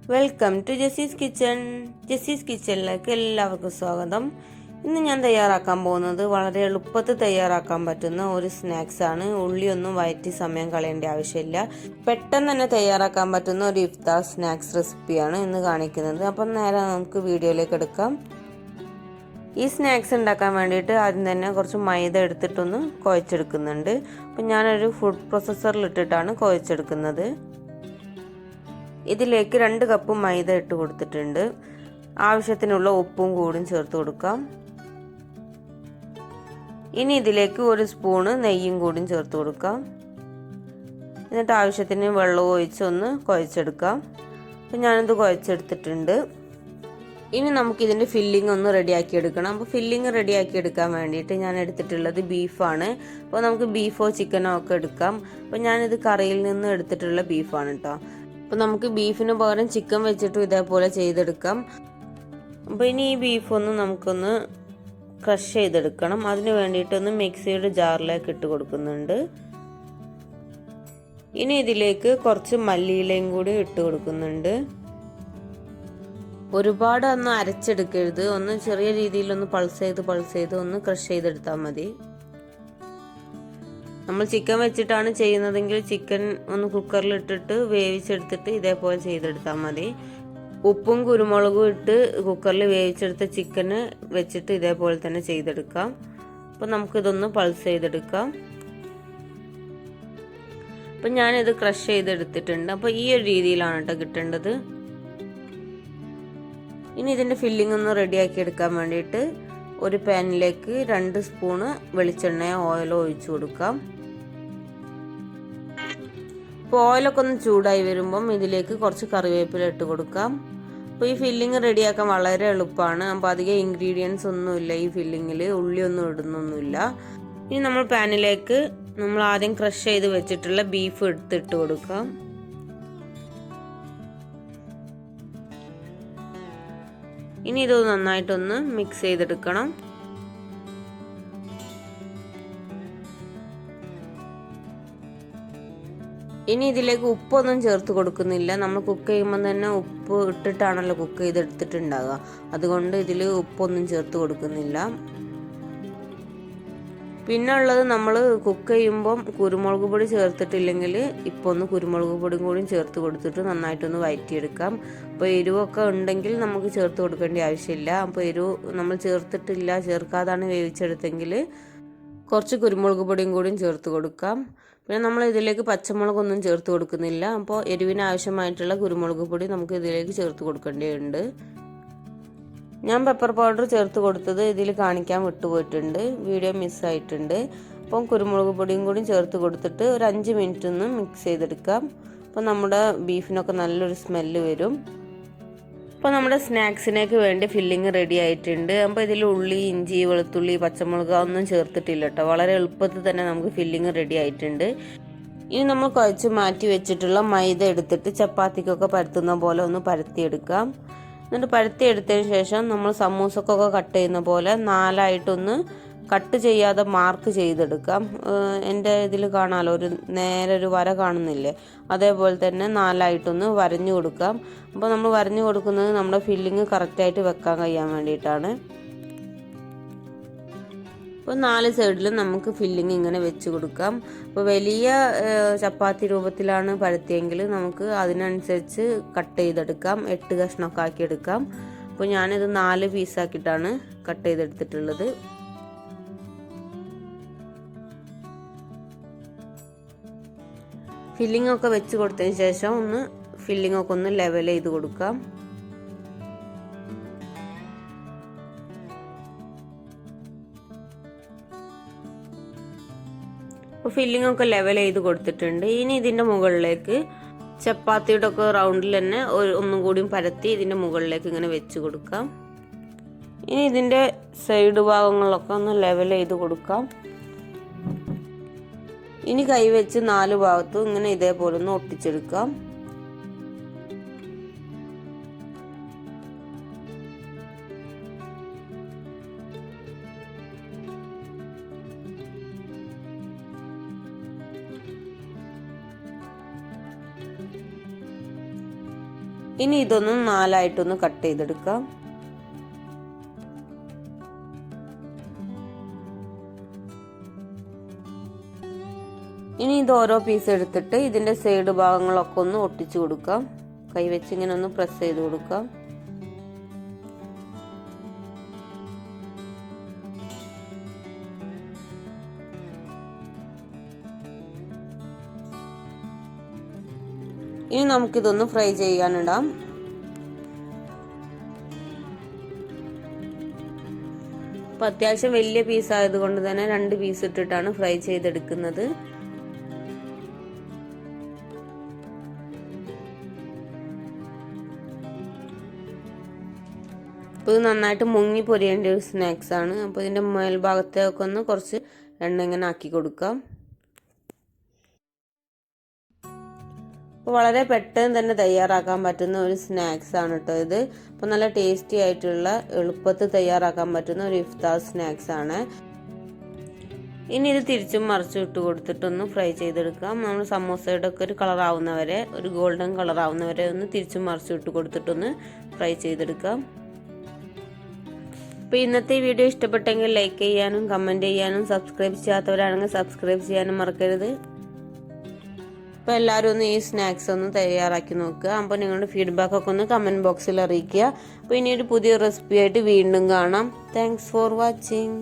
Welcome to Jasee's kitchen. ജസീസ് കിച്ചണിലേക്ക് എല്ലാവർക്കും സ്വാഗതം. ഇന്ന് ഞാൻ തയ്യാറാക്കാൻ പോകുന്നത് വളരെ എളുപ്പത്തിൽ തയ്യാറാക്കാൻ പറ്റുന്ന ഒരു സ്നാക്സ് ആണ്. ഉള്ളിയൊന്നും വഴറ്റി സമയം കളയേണ്ട ആവശ്യമില്ല. പെട്ടെന്ന് തന്നെ തയ്യാറാക്കാൻ പറ്റുന്ന ഒരു ഇഫ്താർ സ്നാക്സ് റെസിപ്പിയാണ് ഇന്ന് കാണിക്കുന്നത്. അപ്പം നേരെ നമുക്ക് വീഡിയോയിലേക്ക് എടുക്കാം. ഈ സ്നാക്സ് ഉണ്ടാക്കാൻ വേണ്ടിയിട്ട് ആദ്യം തന്നെ കുറച്ച് മൈദ എടുത്തിട്ടൊന്ന് കുഴച്ചെടുക്കുന്നുണ്ട്. അപ്പം ഞാനൊരു ഫുഡ് പ്രോസസ്സറിൽ ഇട്ടിട്ടാണ് കുഴച്ചെടുക്കുന്നത്. ഇതിലേക്ക് 2 കപ്പ് മൈദ ഇട്ട് കൊടുത്തിട്ടുണ്ട്. ആവശ്യത്തിനുള്ള ഉപ്പും കൂടി ചേർത്ത് കൊടുക്കാം. ഇനി ഇതിലേക്ക് 1 സ്പൂണ് നെയ്യും കൂടി ചേർത്ത് കൊടുക്കാം. എന്നിട്ട് ആവശ്യത്തിന് വെള്ളം ഒഴിച്ച് ഒന്ന് കുഴച്ചെടുക്കാം. അപ്പം ഞാനിത് കുഴച്ചെടുത്തിട്ടുണ്ട്. ഇനി നമുക്കിതിൻ്റെ ഫില്ലിംഗ് ഒന്ന് റെഡിയാക്കി എടുക്കണം. അപ്പോൾ ഫില്ലിംഗ് റെഡിയാക്കി എടുക്കാൻ വേണ്ടിയിട്ട് ഞാൻ എടുത്തിട്ടുള്ളത് ബീഫാണ്. അപ്പോൾ നമുക്ക് ബീഫോ ചിക്കനോ ഒക്കെ എടുക്കാം. അപ്പോൾ ഞാനിത് കറിയിൽ നിന്ന് എടുത്തിട്ടുള്ള ബീഫാണ് കേട്ടോ. അപ്പോൾ നമുക്ക് ബീഫിന് പകരം ചിക്കൻ വെച്ചിട്ടും ഇതേപോലെ ചെയ്തെടുക്കാം. അപ്പോൾ ഇനി ഈ ബീഫൊന്ന് നമുക്കൊന്ന് ക്രഷ് ചെയ്തെടുക്കണം. അതിന് വേണ്ടിയിട്ടൊന്ന് മിക്സിയുടെ ജാറിലേക്ക് ഇട്ട് കൊടുക്കുന്നുണ്ട്. ഇനി ഇതിലേക്ക് കുറച്ച് മല്ലിയിലയും കൂടി ഇട്ട് കൊടുക്കുന്നുണ്ട്. ഒരുപാട് ഒന്ന് അരച്ചെടുക്കരുത്, ഒന്ന് ചെറിയ രീതിയിലൊന്ന് പൾസ് ചെയ്ത് ഒന്ന് ക്രഷ് ചെയ്തെടുത്താൽ മതി. നമ്മൾ ചിക്കൻ വെച്ചിട്ടാണ് ചെയ്യുന്നതെങ്കിൽ ചിക്കൻ ഒന്ന് കുക്കറിൽ ഇട്ടിട്ട് വേവിച്ചെടുത്തിട്ട് ഇതേപോലെ ചെയ്തെടുത്താൽ മതി. ഉപ്പും കുരുമുളകും ഇട്ട് കുക്കറിൽ വേവിച്ചെടുത്ത ചിക്കന് വെച്ചിട്ട് ഇതേപോലെ തന്നെ ചെയ്തെടുക്കാം. അപ്പം നമുക്കിതൊന്ന് പൾസ് ചെയ്തെടുക്കാം. അപ്പം ഞാനിത് ക്രഷ് ചെയ്തെടുത്തിട്ടുണ്ട്. അപ്പോൾ ഈ ഒരു രീതിയിലാണ് കേട്ടോ കിട്ടേണ്ടത്. ഇനി ഇതിൻ്റെ ഫില്ലിംഗ് ഒന്ന് റെഡിയാക്കി എടുക്കാൻ വേണ്ടിയിട്ട് ഒരു പാനിലേക്ക് 2 സ്പൂണ് വെളിച്ചെണ്ണയോ ഓയിലോ ഒഴിച്ചു കൊടുക്കാം. അപ്പോൾ ഓയിലൊക്കെ ഒന്ന് ചൂടായി വരുമ്പം ഇതിലേക്ക് കുറച്ച് കറിവേപ്പില ഇട്ട് കൊടുക്കാം. അപ്പോൾ ഈ ഫില്ലിംഗ് റെഡിയാക്കാൻ വളരെ എളുപ്പമാണ്. അപ്പോൾ അധികം ഇൻഗ്രീഡിയൻസ് ഒന്നുമില്ല ഈ ഫില്ലിങ്ങിൽ, ഉള്ളിയൊന്നും ഇടുന്നൊന്നുമില്ല. ഇനി നമ്മൾ പാനിലേക്ക് നമ്മൾ ആദ്യം ക്രഷ് ചെയ്ത് വെച്ചിട്ടുള്ള ബീഫ് എടുത്തിട്ട് കൊടുക്കാം. ഇനി ഇത് നന്നായിട്ടൊന്ന് മിക്സ് ചെയ്തെടുക്കണം. ഇനി ഇതിലേക്ക് ഉപ്പൊന്നും ചേർത്ത് കൊടുക്കുന്നില്ല. നമ്മൾ കുക്ക് ചെയ്യുമ്പോൾ തന്നെ ഉപ്പ് ഇട്ടിട്ടാണല്ലോ കുക്ക് ചെയ്തെടുത്തിട്ടുണ്ടാകുക. അതുകൊണ്ട് ഇതിൽ ഉപ്പൊന്നും ചേർത്ത് കൊടുക്കുന്നില്ല. പിന്നെ ഉള്ളത്, നമ്മൾ കുക്ക് ചെയ്യുമ്പം കുരുമുളക് പൊടി ചേർത്തിട്ടില്ലെങ്കിൽ ഇപ്പോൾ ഒന്ന് കുരുമുളക് പൊടിയും കൂടി ചേർത്ത് കൊടുത്തിട്ട് നന്നായിട്ടൊന്ന് വഴറ്റിയെടുക്കാം. അപ്പോൾ എരിവൊക്കെ ഉണ്ടെങ്കിൽ നമുക്ക് ചേർത്ത് കൊടുക്കേണ്ട ആവശ്യമില്ല. അപ്പോൾ എരിവ് നമ്മൾ ചേർക്കാതാണ് വേവിച്ചെടുത്തെങ്കിൽ കുറച്ച് കുരുമുളക് പൊടിയും കൂടിയും ചേർത്ത് കൊടുക്കാം. പിന്നെ നമ്മൾ ഇതിലേക്ക് പച്ചമുളകൊന്നും ചേർത്ത് കൊടുക്കുന്നില്ല. അപ്പോൾ എരിവിന് ആവശ്യമായിട്ടുള്ള കുരുമുളക് പൊടി നമുക്ക് ഇതിലേക്ക് ചേർത്ത് കൊടുക്കേണ്ടതുണ്ട്. ഞാൻ പെപ്പർ പൗഡർ ചേർത്ത് കൊടുത്തത് ഇതിൽ കാണിക്കാൻ വിട്ടുപോയിട്ടുണ്ട്, വീഡിയോ മിസ്സായിട്ടുണ്ട്. അപ്പം കുരുമുളക് പൊടിയും കൂടി ചേർത്ത് കൊടുത്തിട്ട് ഒരു 5 മിനിറ്റ് ഒന്ന് മിക്സ് ചെയ്തെടുക്കാം. അപ്പോൾ നമ്മുടെ ബീഫിനൊക്കെ നല്ലൊരു സ്മെല്ല് വരും. അപ്പോൾ നമ്മുടെ സ്നാക്സിനേക്ക് വേണ്ടി ഫില്ലിങ് റെഡി ആയിട്ടുണ്ട്. അപ്പോൾ ഇതിൽ ഉള്ളി, ഇഞ്ചി, വെളുത്തുള്ളി, പച്ചമുളക് ഒന്നും ചേർത്തിട്ടില്ല കേട്ടോ. വളരെ എളുപ്പത്തിൽ തന്നെ നമുക്ക് ഫില്ലിങ് റെഡി ആയിട്ടുണ്ട്. ഇനി നമ്മൾ കുഴച്ച് മാറ്റി വെച്ചിട്ടുള്ള മൈദ എടുത്തിട്ട് ചപ്പാത്തിക്കൊക്കെ പരത്തുന്ന പോലെ ഒന്ന് പരത്തിയെടുക്കാം. എന്നിട്ട് പരത്തിയെടുത്തതിന് ശേഷം നമ്മൾ സമൂസക്കൊക്കെ കട്ട് ചെയ്യുന്ന പോലെ 4ആയിട്ടൊന്ന് കട്ട് ചെയ്യാതെ മാർക്ക് ചെയ്തെടുക്കാം. എൻ്റെ ഇതിൽ കാണാമല്ലോ, നേരെ ഒരു വര കാണുന്നില്ലേ, അതേപോലെ തന്നെ 4ആയിട്ടൊന്ന് വരഞ്ഞു കൊടുക്കാം. അപ്പോൾ നമ്മൾ വരഞ്ഞു കൊടുക്കുന്നത് നമ്മുടെ ഫില്ലിങ് കറക്റ്റായിട്ട് വെക്കാൻ കഴിയാൻ വേണ്ടിയിട്ടാണ്. അപ്പോൾ 4 സൈഡിലും നമുക്ക് ഫില്ലിങ് ഇങ്ങനെ വെച്ച് കൊടുക്കാം. അപ്പോൾ വലിയ ചപ്പാത്തി രൂപത്തിലാണ് പരത്തിയെങ്കിൽ നമുക്ക് അതിനനുസരിച്ച് കട്ട് ചെയ്തെടുക്കാം. 8 കഷ്ണമൊക്കെ ആക്കിയെടുക്കാം. അപ്പോൾ ഞാനിത് 4 പീസാക്കിയിട്ടാണ് കട്ട് ചെയ്തെടുത്തിട്ടുള്ളത്. ഫില്ലിംഗ് ഒക്കെ വെച്ച് കൊടുത്തതിന് ശേഷം ഫില്ലിംഗ് ഒക്കെ ഒന്ന് ലെവൽ ചെയ്ത് കൊടുക്കാം. അപ്പോൾ ഫില്ലിംഗ് ഒക്കെ ലെവൽ ചെയ്ത് കൊടുത്തിട്ടുണ്ട്. ഇനി ഇതിൻ്റെ മുകളിലേക്ക് ചപ്പാത്തിയുടെ ഒക്കെ റൗണ്ടിൽ തന്നെ ഒന്നും കൂടിയും പരത്തി ഇതിൻ്റെ മുകളിലേക്ക് ഇങ്ങനെ വെച്ച് കൊടുക്കാം. ഇനി ഇതിൻ്റെ സൈഡ് ഭാഗങ്ങളൊക്കെ ഒന്ന് ലെവൽ ചെയ്ത് കൊടുക്കാം. ഇനി കൈവച്ച് 4 ഭാഗത്തും ഇങ്ങനെ ഇതേപോലെ ഒന്ന് ഒട്ടിച്ചെടുക്കാം. ഇനി ഇതൊന്ന് 4ആയിട്ടൊന്ന് കട്ട് ചെയ്തെടുക്കാം. ഇനി ഇത് ഓരോ പീസ് എടുത്തിട്ട് ഇതിന്റെ സൈഡ് ഭാഗങ്ങളൊക്കെ ഒന്ന് ഒട്ടിച്ചു കൊടുക്കാം. കൈവച്ച് ഇങ്ങനെ ഒന്ന് പ്രസ് ചെയ്ത് കൊടുക്കാം. ഇനി നമുക്കിതൊന്ന് ഫ്രൈ ചെയ്യാനിടാം. അപ്പോൾ അത്യാവശ്യം വലിയ പീസ് ആയതുകൊണ്ട് തന്നെ 2 പീസ് ഇട്ടിട്ടാണ് ഫ്രൈ ചെയ്തെടുക്കുന്നത്. അപ്പോൾ ഇത് നന്നായിട്ട് മുങ്ങി പൊരിയേണ്ട ഒരു സ്നാക്സ് ആണ്. അപ്പോൾ ഇതിൻ്റെ മേൽഭാഗത്തേക്ക് ഒന്ന് കുറച്ച് എണ്ണ ഇങ്ങനെ ആക്കി കൊടുക്കാം. അപ്പോൾ വളരെ പെട്ടെന്ന് തന്നെ തയ്യാറാക്കാൻ പറ്റുന്ന ഒരു സ്നാക്സ് ആണ് കേട്ടോ ഇത്. അപ്പോൾ നല്ല ടേസ്റ്റി ആയിട്ടുള്ള എളുപ്പത്തിൽ തയ്യാറാക്കാൻ പറ്റുന്ന ഒരു ഇഫ്താർ സ്നാക്സ് ആണ്. ഇനി ഇത് തിരിച്ചും മറിച്ചും ഇട്ട് കൊടുത്തിട്ടൊന്ന് ഫ്രൈ ചെയ്തെടുക്കാം. നമ്മൾ സമോസയുടെ ഒക്കെ ഒരു കളർ ആവുന്നവരെ, ഒരു ഗോൾഡൻ കളർ ആവുന്നവരെ ഒന്ന് തിരിച്ചും മറിച്ചും ഇട്ട് കൊടുത്തിട്ടൊന്ന് ഫ്രൈ ചെയ്തെടുക്കാം. അപ്പോൾ ഇന്നത്തെ വീഡിയോ ഇഷ്ടപ്പെട്ടെങ്കിൽ ലൈക്ക് ചെയ്യാനും കമൻറ്റ് ചെയ്യാനും സബ്സ്ക്രൈബ് ചെയ്യാത്തവരാണെങ്കിൽ സബ്സ്ക്രൈബ് ചെയ്യാനും മറക്കരുത്. അപ്പോൾ എല്ലാവരും ഒന്ന് ഈ സ്നാക്സ് ഒന്ന് തയ്യാറാക്കി നോക്കുക. അപ്പോൾ നിങ്ങളുടെ ഫീഡ്ബാക്കൊക്കെ ഒന്ന് കമൻറ്റ് ബോക്സിൽ അറിയിക്കുക. അപ്പോൾ ഇനി ഒരു പുതിയ റെസിപ്പി ആയിട്ട് വീണ്ടും കാണാം. Thanks for watching.